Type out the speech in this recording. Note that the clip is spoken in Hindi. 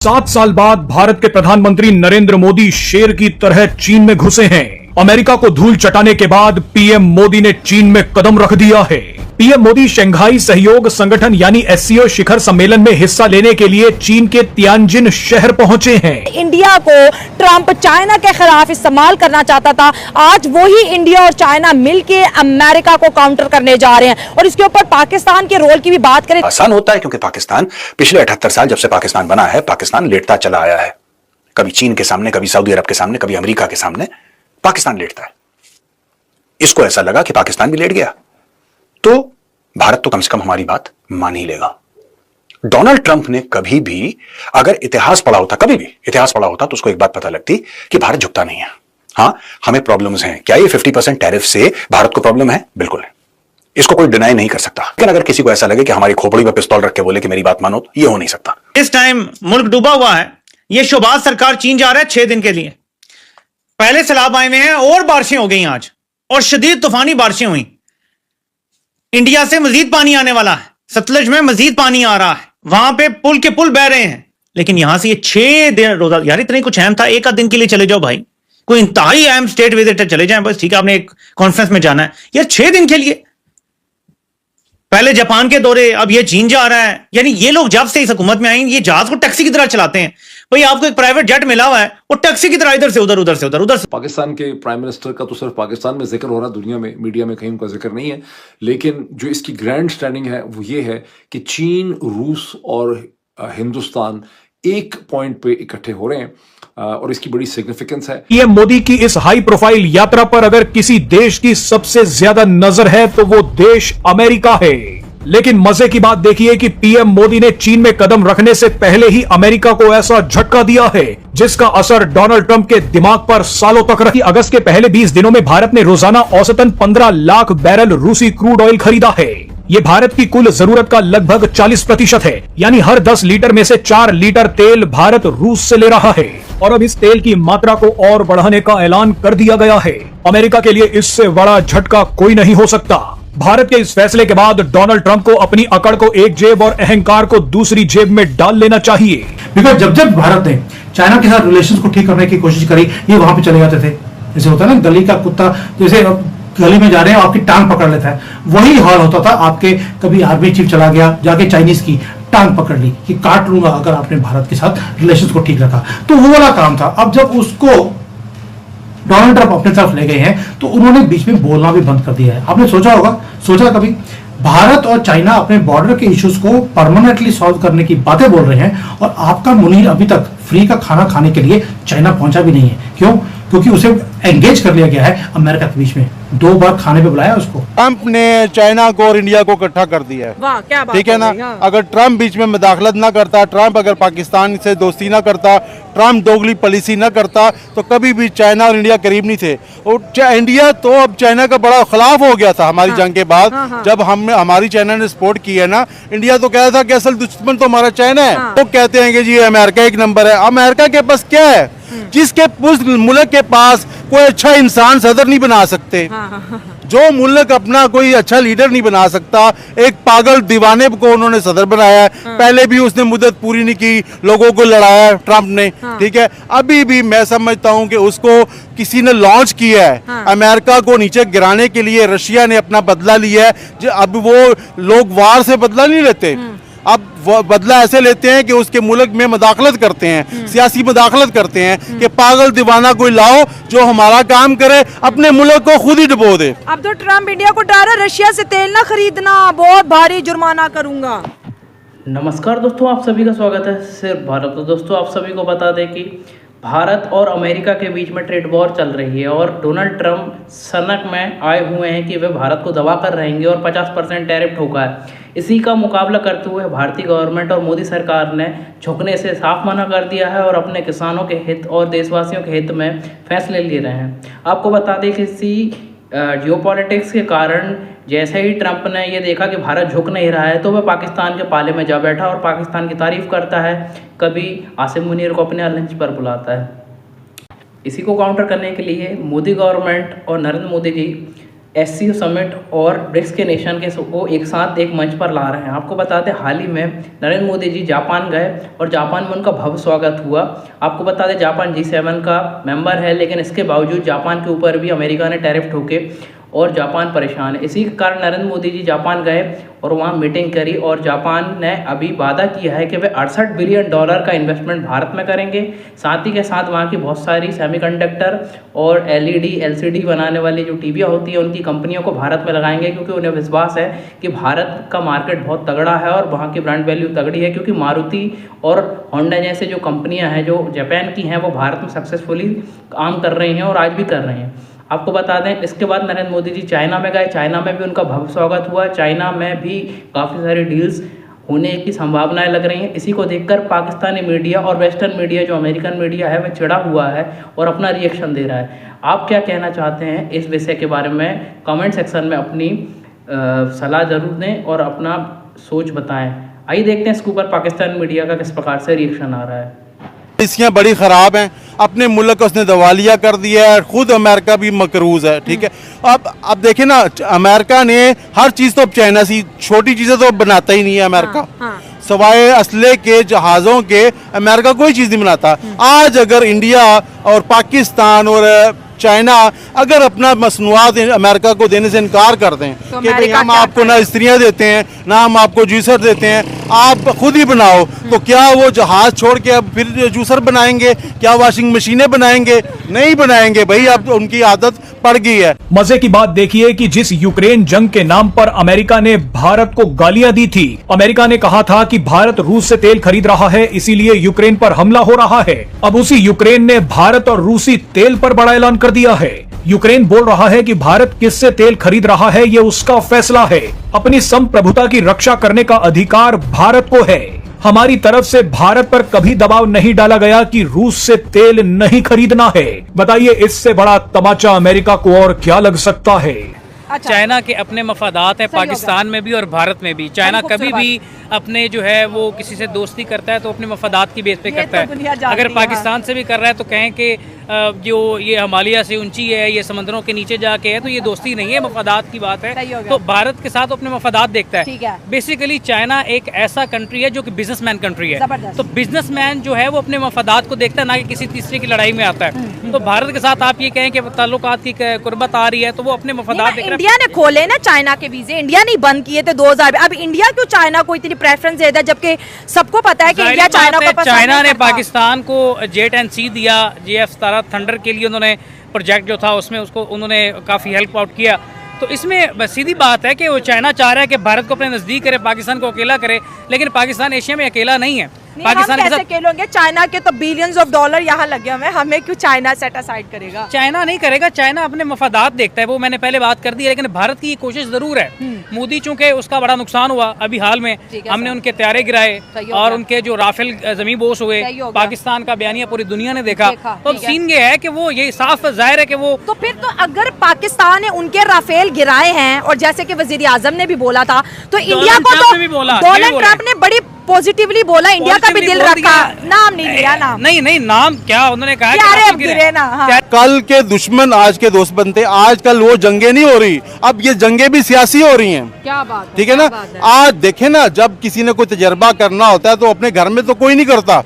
7 साल बाद भारत के प्रधानमंत्री नरेंद्र मोदी शेर की तरह चीन में घुसे हैं। अमेरिका को धूल चटाने के बाद पीएम मोदी ने चीन में कदम रख दिया है। पीएम मोदी शंघाई सहयोग संगठन यानी एससीओ शिखर सम्मेलन में हिस्सा लेने के लिए चीन के तियानजिन शहर पहुंचे हैं। इंडिया को ट्रंप चाइना के खिलाफ इस्तेमाल करना चाहता था, आज वही इंडिया और चाइना मिलकर अमेरिका को काउंटर करने जा रहे हैं। और इसके ऊपर पाकिस्तान के रोल की भी बात करें, आसान होता है क्योंकि पाकिस्तान पिछले 78 साल जब से पाकिस्तान बना है, पाकिस्तान लेटता चला आया है। कभी चीन के सामने, कभी सऊदी अरब के सामने, कभी अमेरिका के सामने पाकिस्तान लेटता है। इसको ऐसा लगा कि पाकिस्तान भी लेट गया तो भारत तो कम से कम हमारी बात मान ही लेगा। डोनाल्ड ट्रंप ने कभी भी अगर इतिहास पढ़ा होता, कभी भी इतिहास पढ़ा होता, तो उसको एक बात पता लगती कि भारत झुकता नहीं है। हां, हमें प्रॉब्लम्स हैं। क्या ये 50% टैरिफ से भारत को प्रॉब्लम है? बिल्कुल है, इसको कोई डिनाई नहीं कर सकता। लेकिन अगर किसी को ऐसा लगे कि हमारी खोपड़ी पर पिस्तौल रख के बोले कि मेरी बात मानो, ये हो नहीं सकता। इस टाइम मुल्क डूबा हुआ है। ये शोबाज सरकार चीन जा रहा है 6 दिन के लिए। पहले सैलाब आए हुए हैं और बारिशें हो गई आज, और शदीद तूफानी बारिशें हुई। इंडिया से मजीद पानी आने वाला है, सतलज में मजीद पानी आ रहा है, वहां पे पुल के पुल बह रहे हैं। लेकिन यहां से ये 6 दिन रोजा, यार इतना कुछ अहम था, एक आध दिन के लिए चले जाओ भाई, कोई इंतहाई अहम स्टेट विजिट चले जाएं बस, ठीक है, आपने एक कॉन्फ्रेंस में जाना है, यार 6 दिन के लिए। पहले जापान के दौरे, अब ये चीन जा रहा है। यानी ये लोग जब से इस हुकूमत में आए, ये जहाज को टैक्सी की तरह चलाते हैं। भाई आपको एक प्राइवेट जेट मिला हुआ है, वो टैक्सी की तरह इधर से उधर, उधर से उधर, उधर से। पाकिस्तान के प्राइम मिनिस्टर का तो सिर्फ पाकिस्तान में जिक्र हो रहा, दुनिया में मीडिया में कहीं उनका जिक्र नहीं है। लेकिन जो इसकी ग्रैंड स्टैंडिंग है वो ये है कि चीन, रूस और हिंदुस्तान एक पॉइंट पे इकट्ठे हो रहे हैं और इसकी बड़ी सिग्निफिकेंस है। पीएम मोदी की इस हाई प्रोफाइल यात्रा पर अगर किसी देश की सबसे ज्यादा नजर है तो वो देश अमेरिका है। लेकिन मजे की बात देखिए कि पीएम मोदी ने चीन में कदम रखने से पहले ही अमेरिका को ऐसा झटका दिया है जिसका असर डोनाल्ड ट्रंप के दिमाग पर सालों तक रही। अगस्त के पहले 20 दिनों में भारत ने रोजाना औसतन 15 लाख बैरल रूसी क्रूड ऑयल खरीदा है। ये भारत की कुल जरूरत का लगभग 40% है, यानी हर 10 लीटर में से 4 लीटर तेल भारत रूस से ले रहा है। और अब इस तेल की मात्रा को और बढ़ाने का ऐलान कर दिया गया है। अमेरिका के लिए इससे बड़ा झटका कोई नहीं हो सकता। भारत के इस फैसले के बाद डोनाल्ड ट्रंप को अपनी अकड़ को एक जेब और अहंकार को दूसरी जेब में डाल लेना चाहिए। बिकॉज जब जब भारत ने चाइना के साथ रिलेशंस को ठीक करने की कोशिश करी, ये वहां पे चले जाते थे। जैसे होता है ना, गली का कुत्ता जैसे गली में जा रहे हैं, आपकी टांग पकड़ लेता है, वही हाल होता था। आपके कभी आर्मी चीफ चला गया, जाके चाइनीज की टांग पकड़ ली कि काट लूंगा अगर आपने भारत के साथ रिलेशंस को ठीक रखा। तो वो वाला काम था। अब जब उसको डोनाल्ड ट्रंप अपने तरफ ले गए हैं तो उन्होंने बीच में बोलना भी बंद कर दिया है। आपने सोचा कभी भारत और चाइना अपने बॉर्डर के इश्यूज को परमानेंटली सॉल्व करने की बातें बोल रहे हैं और आपका मुनीर अभी तक फ्री का खाना खाने के लिए चाइना पहुंचा भी नहीं है। क्यों? क्योंकि उसे एंगेज कर लिया गया है अमेरिका के बीच में। 2 बार खाने पे बुलाया उसको। ट्रंप ने चाइना को और इंडिया को इकट्ठा कर दिया है। वाह, क्या बात, ठीक है ना। अगर ट्रंप बीच में मुदाखलत ना करता, ट्रंप अगर पाकिस्तान से दोस्ती ना करता, ट्रंप दोगली पॉलिसी ना करता, तो कभी भी चाइना और इंडिया करीब नहीं थे। और इंडिया तो अब चाइना का बड़ा खिलाफ हो गया था हमारी जंग के बाद। जब हमारी चाइना ने सपोर्ट की है ना, इंडिया तो कहता था कि असल दुश्मन तो हमारा चाइना है। वो कहते हैं कि जी अमेरिका एक नंबर है। अमेरिका के पास क्या है? जिसके उस मुल्क के पास कोई अच्छा इंसान सदर नहीं बना सकते, जो मुल्क अपना कोई अच्छा लीडर नहीं बना सकता, एक पागल दीवाने को उन्होंने सदर बनाया है। पहले भी उसने मुद्दत पूरी नहीं की, लोगों को लड़ाया ट्रंप ने। ठीक है, अभी भी मैं समझता हूं कि उसको किसी ने लॉन्च किया है। अमेरिका को नीचे गिराने के लिए रशिया ने अपना बदला लिया है। अब वो लोग वार से बदला नहीं लेते, अब वो बदला ऐसे लेते हैं कि उसके मुल्क में मदाखलत करते हैं, सियासी मदाखलत करते हैं कि पागल दीवाना कोई लाओ जो हमारा काम करे, अपने मुल्क को खुद ही डुबो दे। अब तो ट्रंप इंडिया को डरा, रशिया से तेल ना खरीदना, बहुत भारी जुर्माना करूंगा। नमस्कार दोस्तों, आप सभी का स्वागत है सिर्फ भारत। तो दोस्तों आप सभी को बता दें कि भारत और अमेरिका के बीच में ट्रेड वॉर चल रही है और डोनाल्ड ट्रंप सनक में आए हुए हैं कि वे भारत को दबा कर रहेंगे और 50% टैरिफ ठोका है। इसी का मुकाबला करते हुए भारतीय गवर्नमेंट और मोदी सरकार ने झुकने से साफ मना कर दिया है और अपने किसानों के हित और देशवासियों के हित में फैसले ले रहे हैं। आपको बता दें कि इसी जियोपॉलिटिक्स के कारण जैसे ही ट्रंप ने ये देखा कि भारत झुक नहीं रहा है तो वह पाकिस्तान के पाले में जा बैठा और पाकिस्तान की तारीफ करता है, कभी आसिम मुनीर को अपने लंच पर बुलाता है। इसी को काउंटर करने के लिए मोदी गवर्नमेंट और नरेंद्र मोदी जी SCO समिट और ब्रिक्स के नेशन के को एक साथ एक मंच पर ला रहे हैं। आपको बता दें हाल ही में नरेंद्र मोदी जी जापान गए और जापान में उनका भव्य स्वागत हुआ। आपको बता दें जापान G7 का मेंबर है, लेकिन इसके बावजूद जापान के ऊपर भी अमेरिका ने टैरिफ ठोके और जापान परेशान है। इसी के कारण नरेंद्र मोदी जी जापान गए और वहाँ मीटिंग करी और जापान ने अभी वादा किया है कि वे $68 बिलियन का इन्वेस्टमेंट भारत में करेंगे। साथ ही के साथ वहाँ की बहुत सारी सेमीकंडक्टर और LED LCD बनाने वाली जो टीवियाँ होती हैं उनकी कंपनियों को भारत में लगाएंगे, क्योंकि उन्हें विश्वास है कि भारत का मार्केट बहुत तगड़ा है और वहाँ की ब्रांड वैल्यू तगड़ी है, क्योंकि मारुति और होंडा जैसे जो कंपनियाँ हैं जो जापान की हैं वो भारत में सक्सेसफुली काम कर रही हैं और आज भी कर रही हैं। आपको बता दें इसके बाद नरेंद्र मोदी जी चाइना में गए, चाइना में भी उनका भव्य स्वागत हुआ। चाइना में भी काफ़ी सारी डील्स होने की संभावनाएं लग रही हैं। इसी को देखकर पाकिस्तानी मीडिया और वेस्टर्न मीडिया जो अमेरिकन मीडिया है वह चिढ़ा हुआ है और अपना रिएक्शन दे रहा है। आप क्या कहना चाहते हैं इस विषय के बारे में? कमेंट सेक्शन में अपनी सलाह ज़रूर दें और अपना सोच बताएं। आइए देखते हैं इसके ऊपर पाकिस्तान मीडिया का किस प्रकार से रिएक्शन आ रहा है। पॉलिसियाँ बड़ी ख़राब हैं, अपने मुल्क को उसने दिवालिया कर दिया है, खुद अमेरिका भी मकरूज है। ठीक है, अब देखें ना, अमेरिका ने हर चीज़ तो चाइना से, छोटी चीज़ें तो बनाता ही नहीं है अमेरिका। सवाए असले के, जहाज़ों के, अमेरिका कोई चीज़ नहीं बनाता। आज अगर इंडिया और पाकिस्तान और चाइना अगर अपना मसनूआत अमेरिका को देने से इनकार कर दें कि भाई हम आपको ना स्त्रियाँ देते हैं ना हम आपको जूसर देते हैं, आप खुद ही बनाओ, तो क्या वो जहाज छोड़ के अब फिर जूसर बनाएंगे? क्या वॉशिंग मशीनें बनाएंगे? नहीं बनाएंगे भाई, अब उनकी आदत पड़ गई है। मजे की बात देखिए कि जिस यूक्रेन जंग के नाम पर अमेरिका ने भारत को गालियां दी थी, अमेरिका ने कहा था कि भारत रूस से तेल खरीद रहा है इसीलिए यूक्रेन पर हमला हो रहा है। अब उसी यूक्रेन ने भारत और रूसी तेल पर बड़ा ऐलान कर दिया है। यूक्रेन बोल रहा है कि भारत किससे तेल खरीद रहा है ये उसका फैसला है, अपनी संप्रभुता की रक्षा करने का अधिकार भारत को है। हमारी तरफ से भारत पर कभी दबाव नहीं डाला गया कि रूस से तेल नहीं खरीदना है। बताइए इससे बड़ा तमाचा अमेरिका को और क्या लग सकता है? चाइना के अपने मफादात हैं पाकिस्तान में भी और भारत में भी। चाइना कभी भी अपने जो है वो किसी से दोस्ती करता है तो अपने मफादात की बेस पे करता है। अगर पाकिस्तान से भी कर रहा है तो कहें कि जो ये हिमालय से ऊंची है, ये समंदरों के नीचे जाके है, तो ये दोस्ती नहीं है, मफादात की बात है। तो भारत के साथ अपने मफादात देखता है। बेसिकली चाइना एक ऐसा कंट्री है जो कि बिजनेसमैन कंट्री है, तो बिजनेसमैन जो है वो अपने मफादात को देखता है, ना कि किसी तीसरे की लड़ाई में आता है। तो भारत के साथ आप ये कहें कि ताल्लुकात की कुर्बत आ रही है तो वो अपने मफादात देख रहा है। इंडिया ने खोले ना चाइना के वीजे, इंडिया नहीं बंद किए थे 2000 में। अब इंडिया क्यों चाइना को इतनी प्रेफरेंस देता है, जबकि सबको पता है कि इंडिया चाइना को पसंद चाइना ने नहीं करता। पाकिस्तान को जेट एंड सी दिया, JF-17 थंडर के लिए उन्होंने प्रोजेक्ट जो था उसमें उसको उन्होंने काफ़ी हेल्प आउट किया। तो इसमें सीधी बात है कि वो चाइना चाह रहा है कि भारत को अपने नज़दीक करे, पाकिस्तान को अकेला करे, लेकिन पाकिस्तान एशिया में अकेला नहीं है। पाकिस्तान कैसे अकेले? चाइना के तो बिलियंस ऑफ डॉलर यहाँ लगे हुए हैं, हमें क्यों चाइना सेट असाइड करेगा? चाइना नहीं करेगा, चाइना अपने मफादात देखता है, वो मैंने पहले बात कर दी है। लेकिन भारत की ये कोशिश जरूर है। मोदी चूंकि उसका बड़ा नुकसान हुआ अभी हाल में, हमने उनके त्यारे गिराए और उनके जो राफेल जमी बोस हुए, पाकिस्तान का बयानिया पूरी दुनिया ने देखा। तो सीन ये है कि वो ये साफ जाहिर है कि वो तो फिर तो अगर पाकिस्तान ने उनके राफेल गिराए हैं और जैसे कि वजीर आजम ने भी बोला था, तो इंडिया को तो डोनाल्ड ट्रंप ने बड़ी पॉजिटिवली बोला, इंडिया का भी दिल रखा, नाम नहीं लिया। नाम नहीं नाम क्या उन्होंने कहा गिरे ना। हाँ। कल के दुश्मन आज के दोस्त बनते। आजकल वो जंगें नहीं हो रही, अब ये जंगें भी सियासी हो रही हैं। क्या बात, ठीक है ना? आज देखे ना, जब किसी ने कोई तजर्बा करना होता है तो अपने घर में तो कोई नहीं करता।